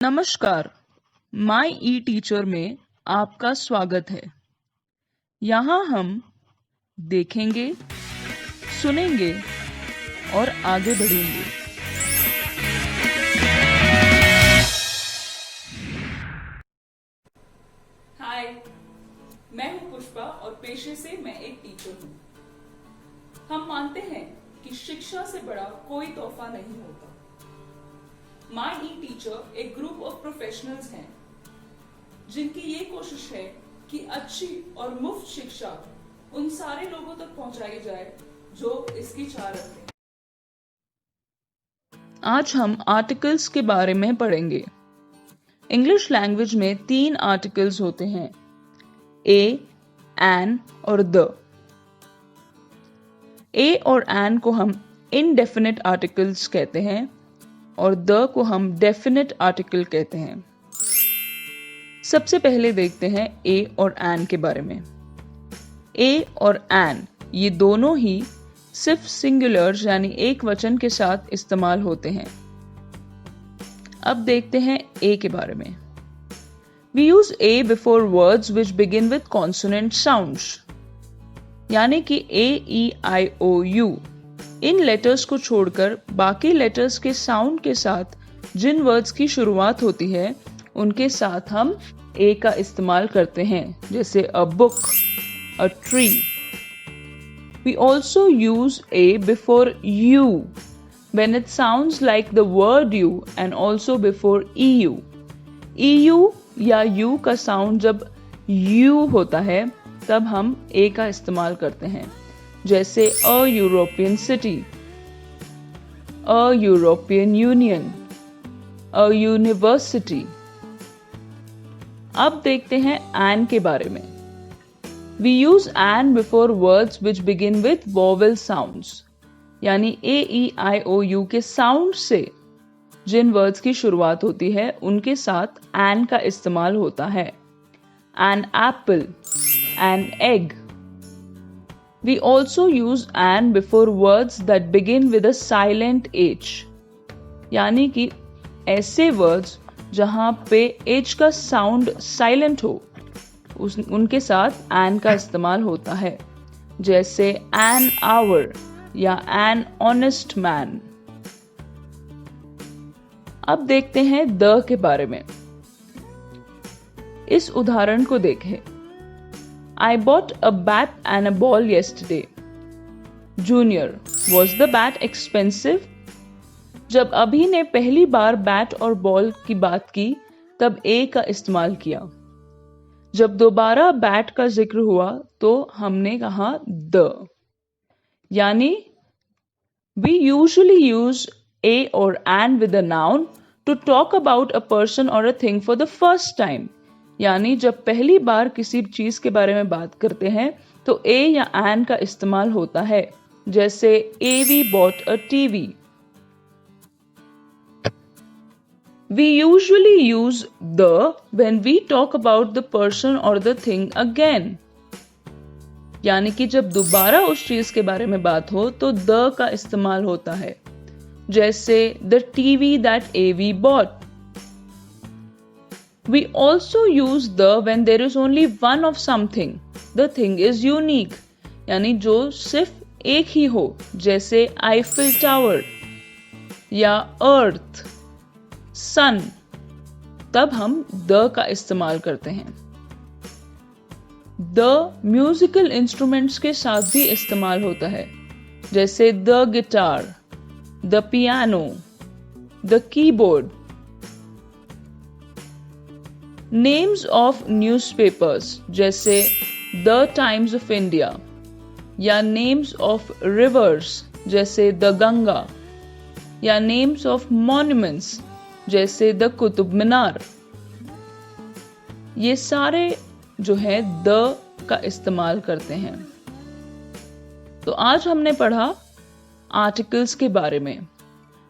नमस्कार, माई ई टीचर में आपका स्वागत है। यहाँ हम देखेंगे, सुनेंगे और आगे बढ़ेंगे। हाय, मैं हूँ पुष्पा और पेशे से मैं एक टीचर हूँ। हम मानते हैं कि शिक्षा से बड़ा कोई तोहफा नहीं होता। माई ई टीचर एक ग्रुप ऑफ प्रोफेशनल्स हैं जिनकी ये कोशिश है कि अच्छी और मुफ्त शिक्षा उन सारे लोगों तक पहुंचाई जाए जो इसकी चाह रखते हैं। आज हम आर्टिकल्स के बारे में पढ़ेंगे। इंग्लिश लैंग्वेज में 3 आर्टिकल्स होते हैं, ए, एन और द। ए और एन को हम इनडेफिनिट आर्टिकल्स कहते हैं और द को हम डेफिनिट आर्टिकल कहते हैं। सबसे पहले देखते हैं ए और एन के बारे में। ए और एन ये दोनों ही सिर्फ सिंगुलर्स यानी एक वचन के साथ इस्तेमाल होते हैं। अब देखते हैं ए के बारे में। We use a before words which begin with consonant sounds, यानी कि A, E, I, O, U in letters को छोड़कर बाकी लेटर्स के साउंड के साथ जिन वर्ड्स की शुरुआत होती है उनके साथ हम ए का इस्तेमाल करते हैं, जैसे a book, a tree. We also use a before you when it sounds like the word you and also before eu. EU या U का साउंड जब U होता है तब हम A का इस्तेमाल करते हैं, जैसे a European city, a European union, a university. अब देखते हैं एन के बारे में। We use and before words which begin with vowel sounds, यानी A, E, I, O, U के साउंड से जिन वर्ड्स की शुरुआत होती है उनके साथ एन का इस्तेमाल होता है। An apple, an egg. We also use and before words that begin with a silent H, यानी कि ऐसे वर्ड्स जहां पे H का साउंड साइलेंट हो उनके साथ एन का इस्तेमाल होता है, जैसे एन आवर या एन ऑनेस्ट मैन। अब देखते हैं द के बारे में। इस उदाहरण को देखें। I bought a bat and a ball yesterday. Junior, was the bat expensive? जब अभी ने पहली बार बैट और बॉल की बात की तब ए का इस्तेमाल किया। जब दोबारा बैट का जिक्र हुआ तो हमने कहा द। यानी we usually use a or an with a noun to talk about a person or a thing for the first time. यानी जब पहली बार किसी चीज के बारे में बात करते हैं तो ए या एन का इस्तेमाल होता है, जैसे we bought a TV. We usually use the when we talk about the person or the thing again. यानी कि जब दोबारा उस चीज के बारे में बात हो तो the का इस्तेमाल होता है, जैसे the TV that we bought. We also use the when there is only one of something. The thing is unique. यानी जो सिर्फ एक ही हो, जैसे आईफिल टावर या अर्थ, सन, तब हम द का इस्तेमाल करते हैं। द म्यूजिकल इंस्ट्रूमेंट्स के साथ भी इस्तेमाल होता है, जैसे the guitar, the piano, the keyboard. Names of newspapers, जैसे द टाइम्स ऑफ इंडिया, या नेम्स ऑफ रिवर्स, जैसे द गंगा, या नेम्स ऑफ मॉन्यूमेंट्स, जैसे द कुतुब मीनार। ये सारे जो है द का इस्तेमाल करते हैं। तो आज हमने पढ़ा आर्टिकल्स के बारे में।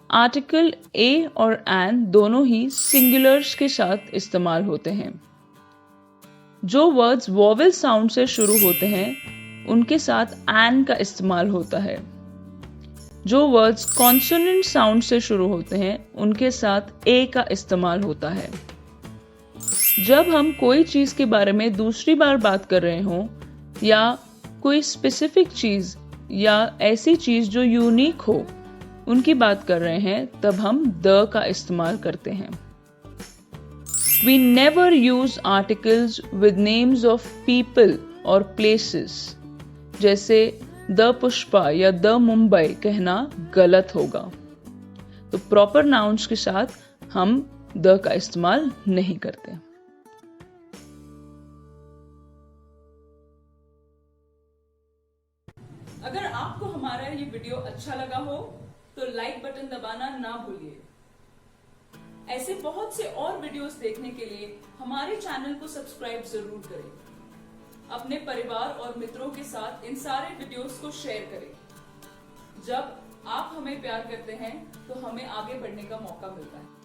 आर्टिकल ए और एन दोनों ही सिंगुलर्स के साथ इस्तेमाल होते हैं। जो वर्ड्स वोवेल साउंड से शुरू होते हैं उनके साथ एन का इस्तेमाल होता है। जो वर्ड्स कॉन्सोनेंट साउंड से शुरू होते हैं उनके साथ ए का इस्तेमाल होता है। जब हम कोई चीज के बारे में दूसरी बार बात कर रहे हों या कोई स्पेसिफिक चीज या ऐसी चीज जो यूनिक हो उनकी बात कर रहे हैं, तब हम द का इस्तेमाल करते हैं। We never use articles with names of people or places. जैसे द पुष्पा या द मुंबई कहना गलत होगा। तो प्रॉपर नाउन्स के साथ हम द का इस्तेमाल नहीं करते। अगर आपको हमारा ये वीडियो अच्छा लगा हो तो लाइक बटन दबाना ना भूलिए। ऐसे बहुत से और वीडियोस देखने के लिए हमारे चैनल को सब्सक्राइब जरूर करें। अपने परिवार और मित्रों के साथ इन सारे वीडियोस को शेयर करें। जब आप हमें प्यार करते हैं तो हमें आगे बढ़ने का मौका मिलता है।